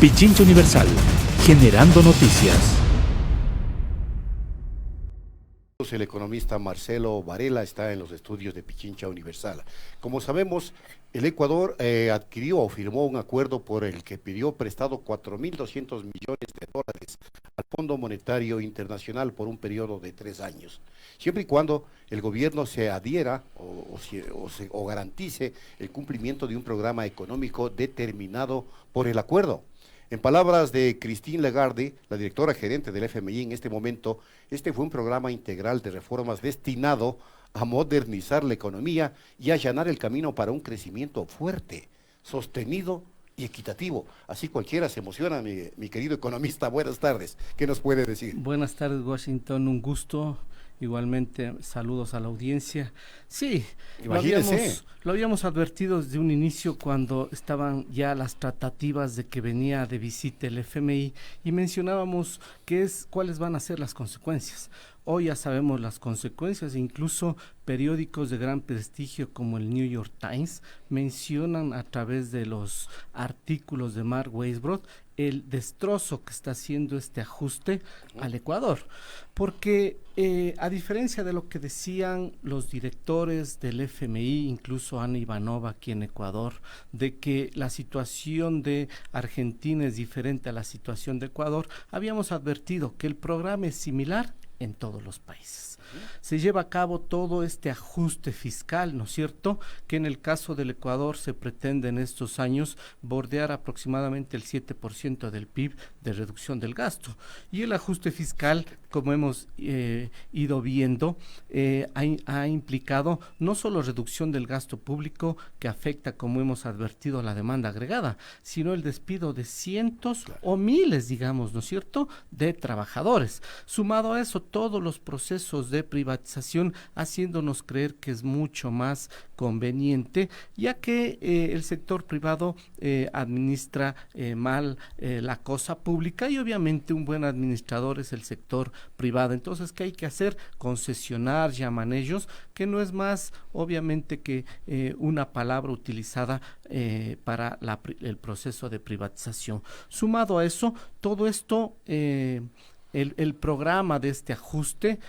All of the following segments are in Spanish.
Pichincha Universal, generando noticias. El economista Marcelo Varela está en los estudios de Pichincha Universal. Como sabemos, el Ecuador adquirió o firmó un acuerdo por el que pidió prestado 4.200 millones de dólares al Fondo Monetario Internacional por un periodo de 3 años, siempre y cuando el gobierno se adhiera o garantice el cumplimiento de un programa económico determinado por el acuerdo. En palabras de Christine Lagarde, la directora gerente del FMI en este momento, este fue un programa integral de reformas destinado a modernizar la economía y allanar el camino para un crecimiento fuerte, sostenido y equitativo. Así cualquiera se emociona, mi querido economista. Buenas tardes. ¿Qué nos puede decir? Buenas tardes, Washington. Un gusto. Igualmente, saludos a la audiencia. Sí, lo habíamos advertido desde un inicio cuando estaban ya las tratativas de que venía de visita el FMI y mencionábamos cuáles van a ser las consecuencias. Hoy ya sabemos las consecuencias, incluso periódicos de gran prestigio como el New York Times mencionan a través de los artículos de Mark Weisbrot el destrozo que está haciendo este ajuste al Ecuador, porque a diferencia de lo que decían los directores del FMI, incluso Ana Ivanova aquí en Ecuador, de que la situación de Argentina es diferente a la situación de Ecuador, habíamos advertido que el programa es similar en todos los países. Se lleva a cabo todo este ajuste fiscal, ¿no es cierto?, que en el caso del Ecuador se pretende en estos años bordear aproximadamente el 7% del PIB de reducción del gasto. Y el ajuste fiscal, como hemos ido viendo, ha implicado no solo reducción del gasto público, que afecta, como hemos advertido, la demanda agregada, sino el despido de cientos o miles, digamos, ¿no es cierto?, de trabajadores. Sumado a eso, todos los procesos de privatización, haciéndonos creer que es mucho más conveniente, ya que el sector privado administra mal la cosa pública y obviamente un buen administrador es el sector privado. Entonces, ¿qué hay que hacer? Concesionar, llaman ellos, que no es más obviamente que una palabra utilizada para el proceso de privatización. Sumado a eso, todo esto el programa de este ajuste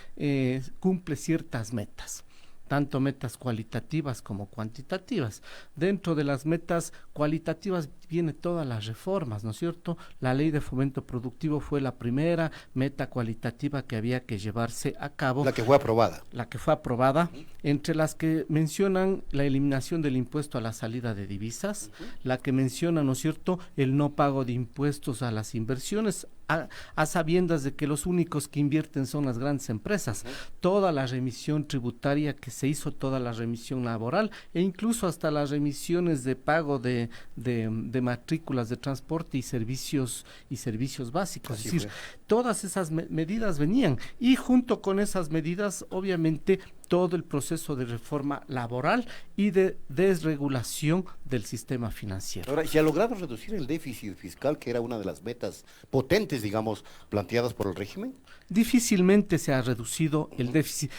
cumple ciertas metas, tanto metas cualitativas como cuantitativas. Dentro de las metas cualitativas vienen todas las reformas, ¿no es cierto? La ley de fomento productivo fue la primera meta cualitativa que había que llevarse a cabo. La que fue aprobada. La que fue aprobada, entre las que mencionan la eliminación del impuesto a la salida de divisas, la que menciona, ¿no es cierto?, el no pago de impuestos a las inversiones, a sabiendas de que los únicos que invierten son las grandes empresas. Toda la remisión tributaria que se hizo, toda la remisión laboral e incluso hasta las remisiones de pago de matrículas de transporte y servicios básicos. Así es decir, fue. Todas esas medidas venían y junto con esas medidas, obviamente, todo el proceso de reforma laboral y de desregulación del sistema financiero. Ahora, ¿se ha logrado reducir el déficit fiscal, que era una de las metas potentes, digamos, planteadas por el régimen? Difícilmente se ha reducido el déficit.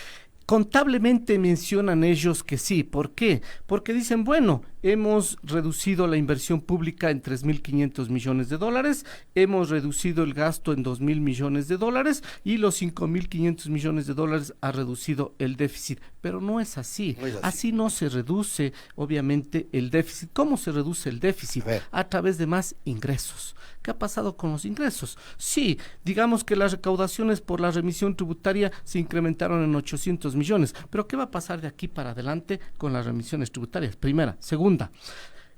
Contablemente mencionan ellos que sí. ¿Por qué? Porque dicen, bueno, hemos reducido la inversión pública en 3.500 millones de dólares, hemos reducido el gasto en 2.000 millones de dólares y los 5.500 millones de dólares ha reducido el déficit. Pero no es así. No es así. Así no se reduce, obviamente, el déficit. ¿Cómo se reduce el déficit? A través de más ingresos. ¿Qué ha pasado con los ingresos? Sí, digamos que las recaudaciones por la remisión tributaria se incrementaron en 800 millones, pero ¿qué va a pasar de aquí para adelante con las remisiones tributarias? Primera. Segunda,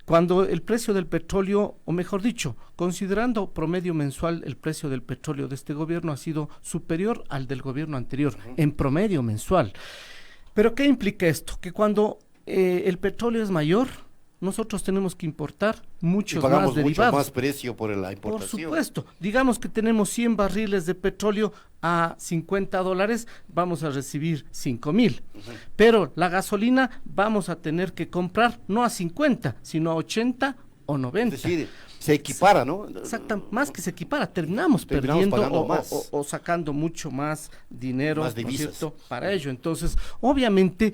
cuando el precio del petróleo, o mejor dicho, considerando promedio mensual, el precio del petróleo de este gobierno ha sido superior al del gobierno anterior, en promedio mensual. ¿Pero qué implica esto? Que cuando el petróleo es mayor, nosotros tenemos que importar muchos más derivados. Pagamos mucho más precio por la importación. Por supuesto. Digamos que tenemos 100 barriles de petróleo a $50, vamos a recibir 5.000. Pero la gasolina vamos a tener que comprar no a 50, sino a 80 o 90. Es decir, Se equipara, ¿no? Exacto, más que se equipara, terminamos perdiendo o sacando mucho más dinero, más divisas, ¿no es cierto?, para ello. Entonces, obviamente,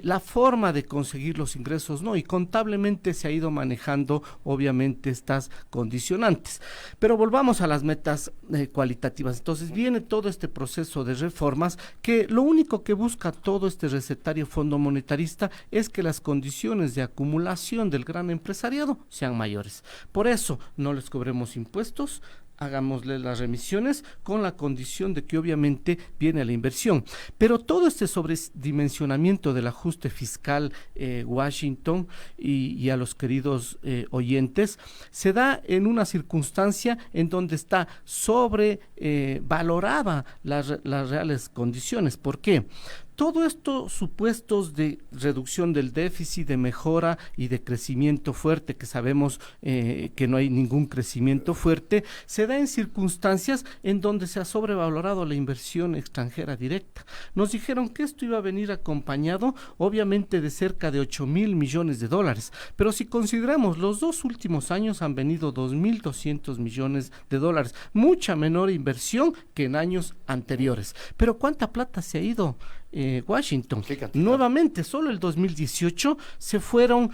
la forma de conseguir los ingresos, no, y contablemente se ha ido manejando, obviamente, estas condicionantes. Pero volvamos a las metas cualitativas. Entonces, viene todo este proceso de reformas que lo único que busca todo este recetario fondo monetarista es que las condiciones de acumulación del gran empresariado sean mayores. Por eso no les cobremos impuestos, hagámosle las remisiones con la condición de que obviamente viene la inversión. Pero todo este sobredimensionamiento del ajuste fiscal, Washington y a los queridos oyentes, se da en una circunstancia en donde está sobrevalorada las reales condiciones. ¿Por qué? Todo esto supuestos de reducción del déficit, de mejora y de crecimiento fuerte, que sabemos que no hay ningún crecimiento fuerte, se da en circunstancias en donde se ha sobrevalorado la inversión extranjera directa. Nos dijeron que esto iba a venir acompañado, obviamente, de cerca de 8,000 millones de dólares, pero si consideramos los 2 últimos años han venido 2,200 millones de dólares, mucha menor inversión que en años anteriores. Pero ¿cuánta plata se ha ido? Washington. Nuevamente, solo el 2018 se fueron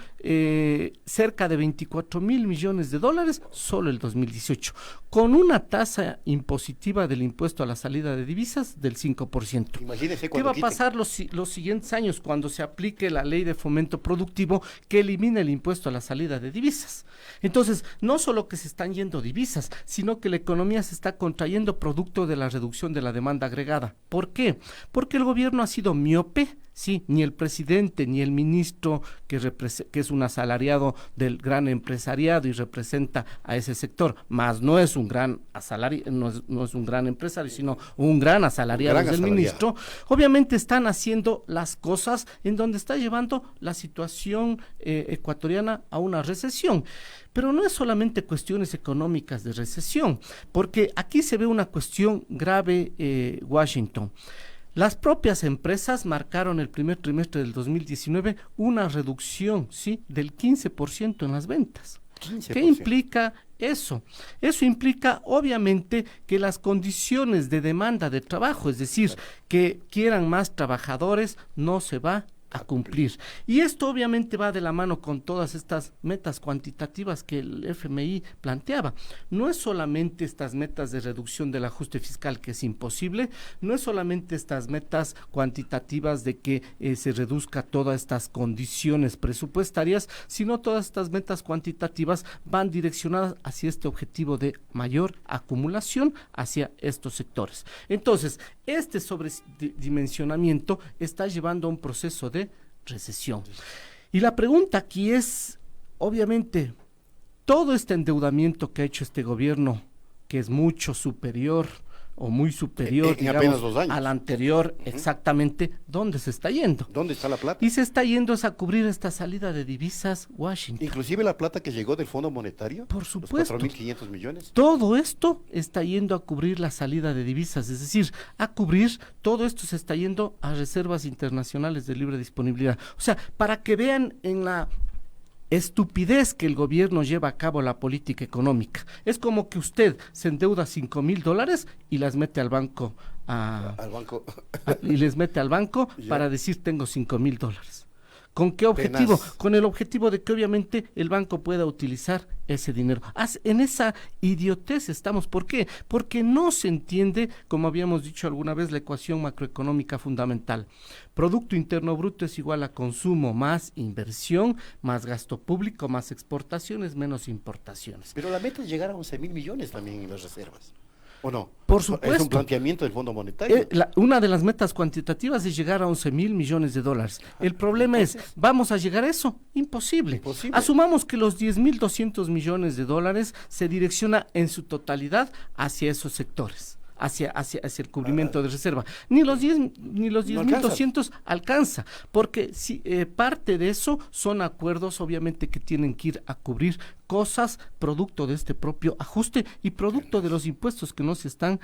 cerca de 24,000 millones de dólares, solo el 2018, con una tasa impositiva del impuesto a la salida de divisas del 5%. Imagínese ¿Qué va a pasar los siguientes años cuando se aplique la ley de fomento productivo que elimina el impuesto a la salida de divisas? Entonces, no solo que se están yendo divisas, sino que la economía se está contrayendo producto de la reducción de la demanda agregada. ¿Por qué? Porque el gobierno ha sido miope. Sí, ni el presidente ni el ministro que es un asalariado del gran empresariado y representa a ese sector, más no es un gran no es un gran empresario, sino un gran asalariado del ministro, obviamente están haciendo las cosas en donde está llevando la situación ecuatoriana a una recesión. Pero no es solamente cuestiones económicas de recesión, porque aquí se ve una cuestión grave, Washington. Las propias empresas marcaron el primer trimestre del 2019 una reducción, ¿sí?, del 15% en las ventas. 15%. ¿Qué implica eso? Eso implica, obviamente, que las condiciones de demanda de trabajo, es decir, que quieran más trabajadores, no se va a cumplir. Y esto obviamente va de la mano con todas estas metas cuantitativas que el FMI planteaba. No es solamente estas metas de reducción del ajuste fiscal, que es imposible, no es solamente estas metas cuantitativas de que se reduzca todas estas condiciones presupuestarias, sino todas estas metas cuantitativas van direccionadas hacia este objetivo de mayor acumulación hacia estos sectores. Entonces, este sobredimensionamiento está llevando a un proceso de recesión. Y la pregunta aquí es, obviamente, todo este endeudamiento que ha hecho este gobierno, que es mucho superior o muy superior, digamos, al anterior, exactamente, ¿dónde se está yendo? ¿Dónde está la plata? Y se está yendo a cubrir esta salida de divisas, Washington. Inclusive la plata que llegó del Fondo Monetario. Por supuesto. 4,500 millones. Todo esto está yendo a cubrir la salida de divisas, es decir, a cubrir, todo esto se está yendo a reservas internacionales de libre disponibilidad. O sea, para que vean en la estupidez que el gobierno lleva a cabo la política económica. Es como que usted se endeuda $5,000 y las mete al banco, y les mete al banco para decir tengo $5,000. ¿Con qué objetivo? Penas. Con el objetivo de que obviamente el banco pueda utilizar ese dinero. En esa idiotez estamos. ¿Por qué? Porque no se entiende, como habíamos dicho alguna vez, la ecuación macroeconómica fundamental. Producto Interno Bruto es igual a consumo más inversión, más gasto público, más exportaciones, menos importaciones. Pero la meta es llegar a 11,000 millones también en las reservas. ¿O no? Por supuesto. Es un planteamiento del Fondo Monetario. Una de las metas cuantitativas es llegar a 11,000 millones de dólares. El problema es, ¿vamos a llegar a eso? Imposible. Asumamos que los 10,200 millones de dólares se direcciona en su totalidad hacia esos sectores. Hacia el cubrimiento de reserva. Ni los 10,200 alcanza, porque si parte de eso son acuerdos, obviamente, que tienen que ir a cubrir cosas producto de este propio ajuste y producto de los impuestos que no se están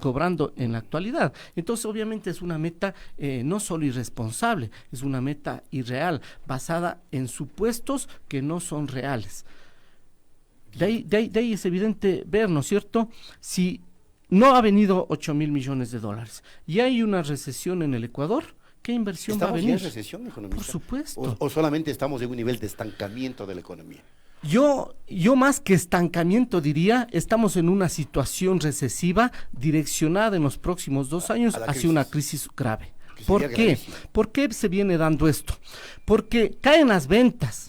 cobrando en la actualidad. Entonces, obviamente, es una meta no solo irresponsable, es una meta irreal, basada en supuestos que no son reales. De ahí es evidente ver, ¿no es cierto? Si no ha venido 8.000 millones de dólares y hay una recesión en el Ecuador, ¿qué inversión va a venir? ¿Estamos ya en recesión, economista? Por supuesto. ¿O solamente estamos en un nivel de estancamiento de la economía? Yo más que estancamiento diría, estamos en una situación recesiva direccionada en los próximos 2 años hacia una crisis grave. ¿Por qué? Gravísimo. ¿Por qué se viene dando esto? Porque caen las ventas.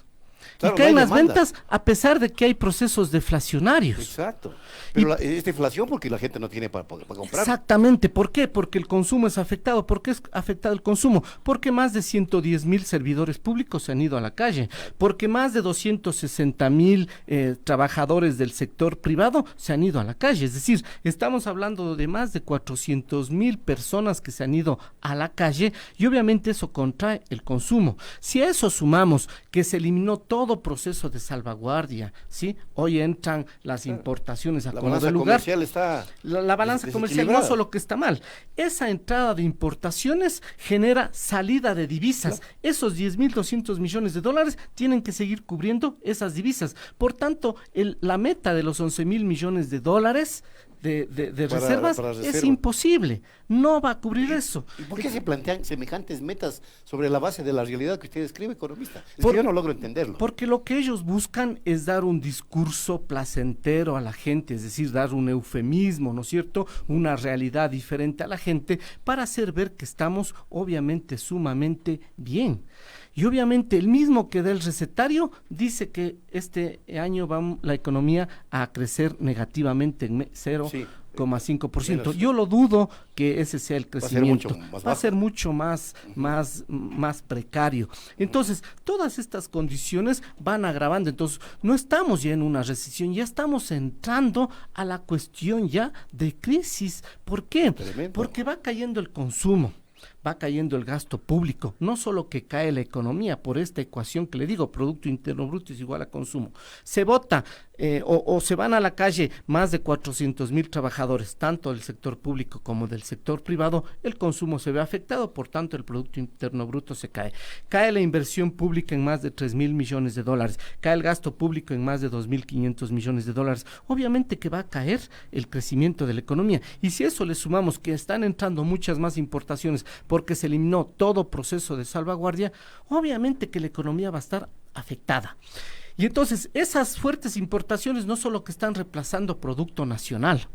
Claro, y caen no hay las demanda. ventas a pesar de que hay procesos deflacionarios. Exacto. Pero es deflación porque la gente no tiene para comprar. Exactamente. ¿Por qué? Porque el consumo es afectado. ¿Por qué es afectado el consumo? Porque más de 110.000 servidores públicos se han ido a la calle. Porque más de 260.000 trabajadores del sector privado se han ido a la calle. Es decir, estamos hablando de más de 400.000 personas que se han ido a la calle y obviamente eso contrae el consumo. Si a eso sumamos que se eliminó todo proceso de salvaguardia, ¿sí? Hoy entran las importaciones a como de lugar. La balanza comercial no solo que está mal, esa entrada de importaciones genera salida de divisas. Claro. Esos 10.200 millones de dólares tienen que seguir cubriendo esas divisas. Por tanto, la meta de los 11.000 millones de dólares de reservas es imposible, no va a cubrir eso. ¿Y por qué se plantean semejantes metas sobre la base de la realidad que usted describe, economista? Que yo no logro entenderlo. Porque lo que ellos buscan es dar un discurso placentero a la gente, es decir, dar un eufemismo, ¿no es cierto?, una realidad diferente a la gente para hacer ver que estamos obviamente sumamente bien. Y obviamente el mismo que da el recetario dice que este año va la economía a crecer negativamente en 0,5%. Yo lo dudo que ese sea el crecimiento. Va a ser mucho más precario. Entonces, todas estas condiciones van agravando. Entonces, no estamos ya en una recesión, ya estamos entrando a la cuestión ya de crisis. ¿Por qué? Tremendo. Porque va cayendo el consumo. Va cayendo el gasto público, no solo que cae la economía por esta ecuación que le digo, Producto Interno Bruto es igual a consumo. Se vota o se van a la calle más de 400.000 trabajadores, tanto del sector público como del sector privado, el consumo se ve afectado, por tanto el Producto Interno Bruto se cae. Cae la inversión pública en más de 3.000 millones de dólares, cae el gasto público en más de 2.500 millones de dólares. Obviamente que va a caer el crecimiento de la economía. Y si eso le sumamos que están entrando muchas más importaciones, porque se eliminó todo proceso de salvaguardia, obviamente que la economía va a estar afectada. Y entonces esas fuertes importaciones no solo que están reemplazando producto nacional,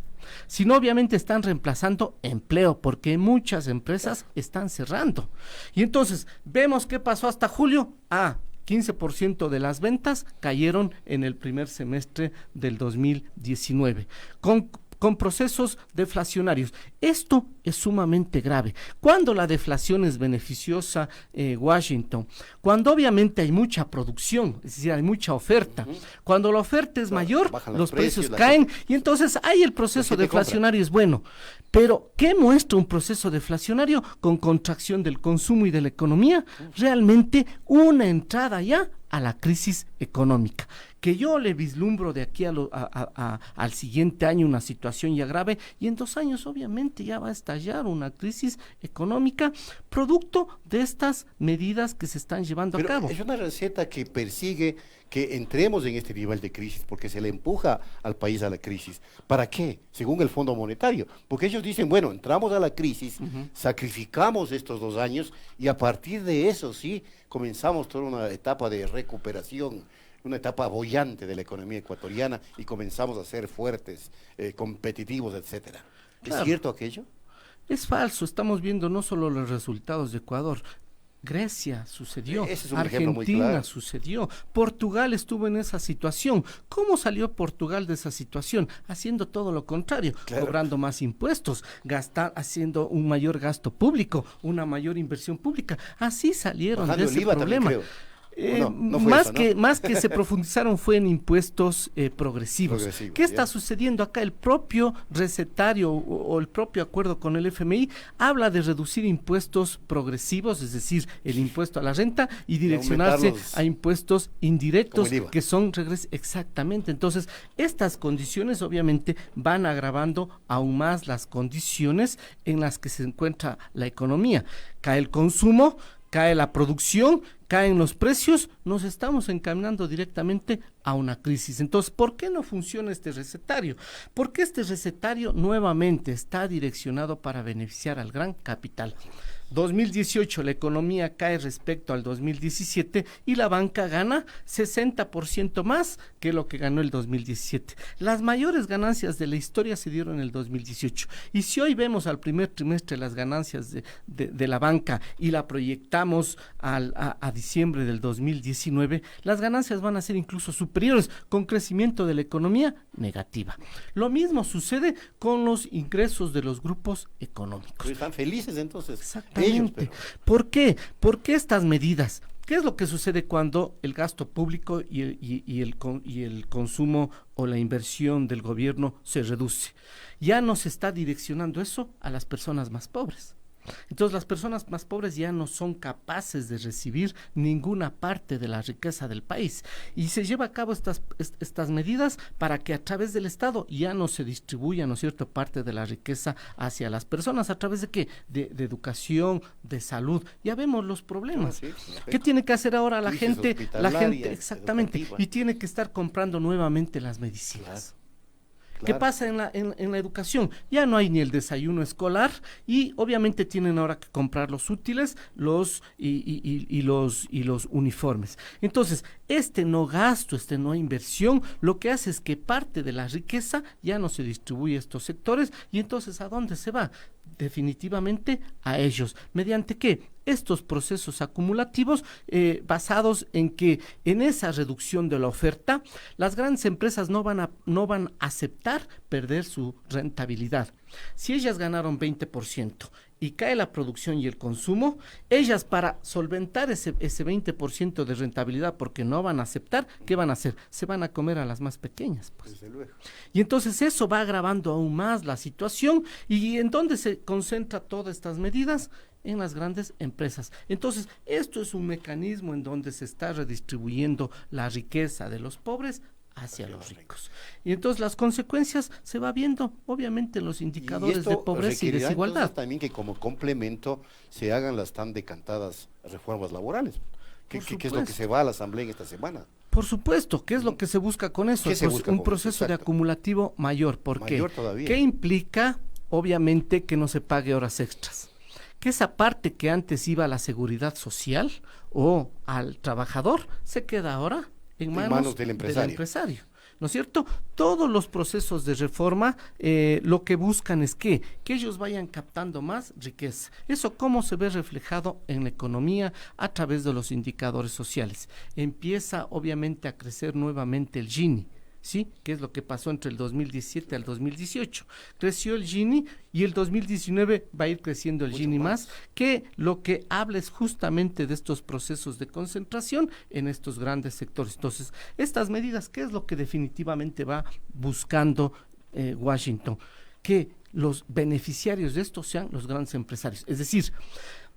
sino obviamente están reemplazando empleo, porque muchas empresas están cerrando. Y entonces vemos qué pasó hasta julio. 15% de las ventas cayeron en el primer semestre del 2019, con procesos deflacionarios. Esto es sumamente grave. Cuando la deflación es beneficiosa, Washington, cuando obviamente hay mucha producción, es decir, hay mucha oferta, cuando la oferta es mayor, los precios caen y entonces hay el proceso deflacionario es bueno. Pero, ¿qué muestra un proceso deflacionario con contracción del consumo y de la economía? Realmente una entrada ya a la crisis económica, que yo le vislumbro de aquí al siguiente año una situación ya grave, y en 2 años obviamente ya va a estallar una crisis económica producto de estas medidas que se están llevando a cabo. Es una receta que persigue que entremos en este nivel de crisis, porque se le empuja al país a la crisis. ¿Para qué? Según el Fondo Monetario. Porque ellos dicen, bueno, entramos a la crisis, sacrificamos estos 2 años y a partir de eso sí comenzamos toda una etapa de recuperación, una etapa boyante de la economía ecuatoriana y comenzamos a ser fuertes, competitivos, etcétera. Claro. ¿Es cierto aquello? Es falso. Estamos viendo no solo los resultados de Ecuador, Grecia sucedió, Argentina sucedió, Portugal estuvo en esa situación. ¿Cómo salió Portugal de esa situación? Haciendo todo lo contrario, cobrando más impuestos, haciendo un mayor gasto público, una mayor inversión pública. Así salieron de ese problema. Más que se profundizaron fue en impuestos progresivos. ¿Qué está sucediendo acá? El propio recetario o el propio acuerdo con el FMI habla de reducir impuestos progresivos, es decir, el impuesto a la renta, y direccionarse a impuestos indirectos que son exactamente. Entonces, estas condiciones obviamente van agravando aún más las condiciones en las que se encuentra la economía. Cae el consumo, cae la producción, caen los precios, nos estamos encaminando directamente a una crisis. Entonces, ¿por qué no funciona este recetario? Porque este recetario nuevamente está direccionado para beneficiar al gran capital. 2018 la economía cae respecto al 2017 y la banca gana 60% más que lo que ganó el 2017. Las mayores ganancias de la historia se dieron en el 2018. Y si hoy vemos al primer trimestre las ganancias de la banca y la proyectamos a diciembre del 2019, las ganancias van a ser incluso superiores, con crecimiento de la economía negativa. Lo mismo sucede con los ingresos de los grupos económicos. Pero están felices entonces. Exactamente. Ellos, pero... ¿Por qué? ¿Por qué estas medidas? ¿Qué es lo que sucede cuando el gasto público y el consumo o la inversión del gobierno se reduce? Ya no se está direccionando eso a las personas más pobres. Entonces las personas más pobres ya no son capaces de recibir ninguna parte de la riqueza del país y se lleva a cabo estas medidas para que a través del Estado ya no se distribuya, ¿no es cierto?, parte de la riqueza hacia las personas. ¿A través de qué? De educación, de salud. Ya vemos los problemas. ¿Qué tiene que hacer ahora la gente? La gente, exactamente, educativa. Y tiene que estar comprando nuevamente las medicinas. ¿Qué pasa en la educación? Ya no hay ni el desayuno escolar y obviamente tienen ahora que comprar los útiles, los uniformes. Entonces, este no gasto, este no inversión, lo que hace es que parte de la riqueza ya no se distribuye a estos sectores y entonces ¿a dónde se va? Definitivamente a ellos. ¿Mediante qué? Estos procesos acumulativos basados en que en esa reducción de la oferta, las grandes empresas no van a aceptar perder su rentabilidad. Si ellas ganaron 20% y cae la producción y el consumo, ellas para solventar ese 20% de rentabilidad, porque no van a aceptar, ¿qué van a hacer? Se van a comer a las más pequeñas. Pues. Desde luego. Y entonces eso va agravando aún más la situación. ¿Y en dónde se concentra todas estas medidas? En las grandes empresas. Entonces, esto es un mecanismo en donde se está redistribuyendo la riqueza de los pobres hacia los ricos. Y entonces las consecuencias se va viendo, obviamente, en los indicadores de pobreza y desigualdad. También que como complemento se hagan las tan decantadas reformas laborales. ¿Qué es lo que se va a la Asamblea en esta semana? Por supuesto, ¿qué es lo que se busca con eso? Un proceso de acumulativo mayor. ¿Por qué? Mayor todavía. ¿Qué implica? Obviamente que no se pague horas extras. Que esa parte que antes iba a la seguridad social o al trabajador se queda ahora en manos del empresario. ¿No es cierto? Todos los procesos de reforma lo que buscan es que ellos vayan captando más riqueza. ¿Eso cómo se ve reflejado en la economía? A través de los indicadores sociales. Empieza obviamente a crecer nuevamente el Gini. ¿Sí? ¿Qué es lo que pasó entre el 2017 al 2018? Creció el Gini y el 2019 va a ir creciendo el Gini más, que lo que habla es justamente de estos procesos de concentración en estos grandes sectores. Entonces, estas medidas, ¿qué es lo que definitivamente va buscando Washington? Que los beneficiarios de esto sean los grandes empresarios. Es decir,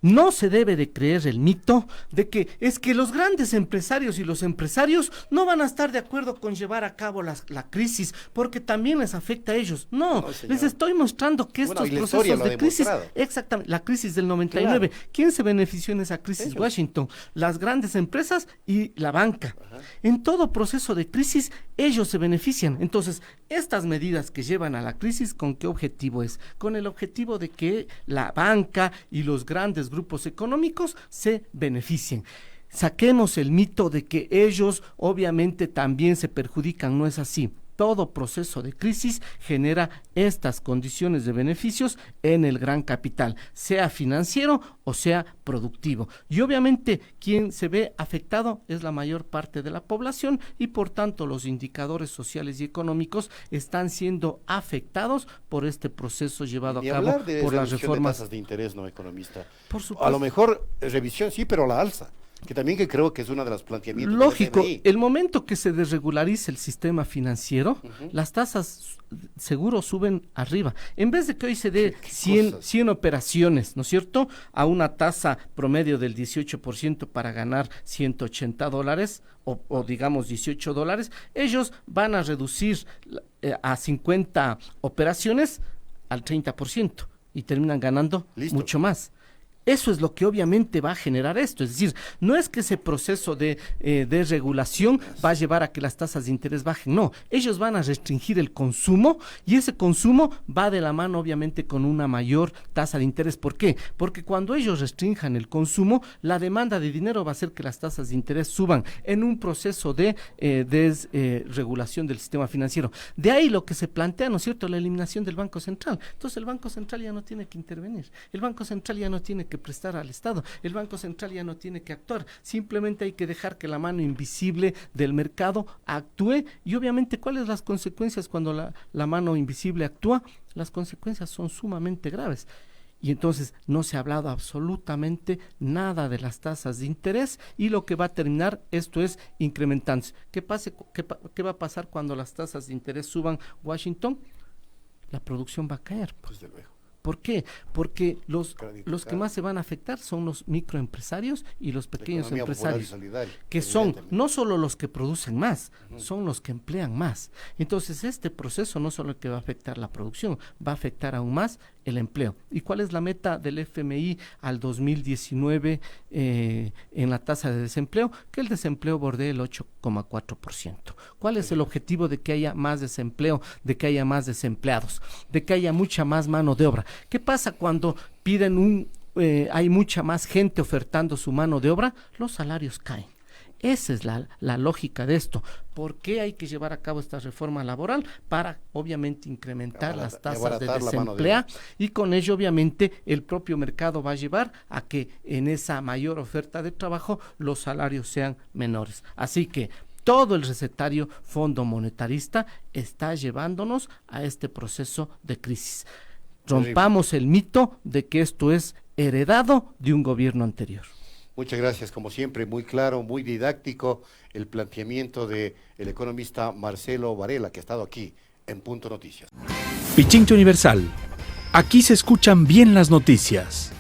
no se debe de creer el mito de que es que los grandes empresarios y los empresarios no van a estar de acuerdo con llevar a cabo la crisis, porque también les afecta a ellos. No, les estoy mostrando que estos procesos de crisis, exactamente, la crisis del 99, claro. ¿Quién se benefició en esa crisis? Ellos. Washington, las grandes empresas y la banca. Ajá. En todo proceso de crisis, ellos se benefician. Entonces, estas medidas que llevan a la crisis, ¿con qué objetivo es? Con el objetivo de que la banca y los grandes grupos económicos se beneficien. Saquemos el mito de que ellos obviamente también se perjudican, no es así. Todo proceso de crisis genera estas condiciones de beneficios en el gran capital, sea financiero o sea productivo. Y obviamente quien se ve afectado es la mayor parte de la población y por tanto los indicadores sociales y económicos están siendo afectados por este proceso llevado a cabo por las reformas. De tasas de interés, no, economista. Por supuesto. A lo mejor revisión sí, pero la alza. Que también que creo que es una de las planteamientos. Lógico, el momento que se desregularice el sistema financiero, las tasas seguro suben arriba. En vez de que hoy se dé 100 operaciones, ¿no es cierto?, a una tasa promedio del 18% para ganar $180 o digamos $18, ellos van a reducir a 50 operaciones al 30% y terminan ganando mucho más. Eso es lo que obviamente va a generar esto. Es decir, no es que ese proceso de regulación va a llevar a que las tasas de interés bajen. No, ellos van a restringir el consumo y ese consumo va de la mano obviamente con una mayor tasa de interés. ¿Por qué? Porque cuando ellos restrinjan el consumo, la demanda de dinero va a hacer que las tasas de interés suban en un proceso de desregulación del sistema financiero. De ahí lo que se plantea, ¿no es cierto?, la eliminación del Banco Central. Entonces el Banco Central ya no tiene que intervenir. El Banco Central ya no tiene que prestar al Estado, el Banco Central ya no tiene que actuar, simplemente hay que dejar que la mano invisible del mercado actúe. Y obviamente, ¿cuáles las consecuencias cuando la mano invisible actúa? Las consecuencias son sumamente graves. Y entonces no se ha hablado absolutamente nada de las tasas de interés y lo que va a terminar esto es incrementándose. ¿Qué va a pasar cuando las tasas de interés suban, Washington? La producción va a caer. Desde luego. ¿Por qué? Porque los que más se van a afectar son los microempresarios y los pequeños empresarios, que son no solo los que producen más, son los que emplean más. Entonces este proceso no solo que va a afectar la producción, va a afectar aún más el empleo. ¿Y cuál es la meta del FMI al 2019 en la tasa de desempleo? Que el desempleo bordee el 8,4%. ¿Cuál es el objetivo de que haya más desempleo, de que haya más desempleados, de que haya mucha más mano de obra? ¿Qué pasa cuando piden hay mucha más gente ofertando su mano de obra? Los salarios caen. Esa es la lógica de esto. ¿Por qué hay que llevar a cabo esta reforma laboral? Para, obviamente, incrementar las tasas de desempleo y con ello, obviamente, el propio mercado va a llevar a que en esa mayor oferta de trabajo los salarios sean menores. Así que todo el recetario fondo monetarista está llevándonos a este proceso de crisis. Rompamos el mito de que esto es heredado de un gobierno anterior. Muchas gracias, como siempre, muy claro, muy didáctico el planteamiento del economista Marcelo Varela, que ha estado aquí en Punto Noticias. Pichincha Universal. Aquí se escuchan bien las noticias.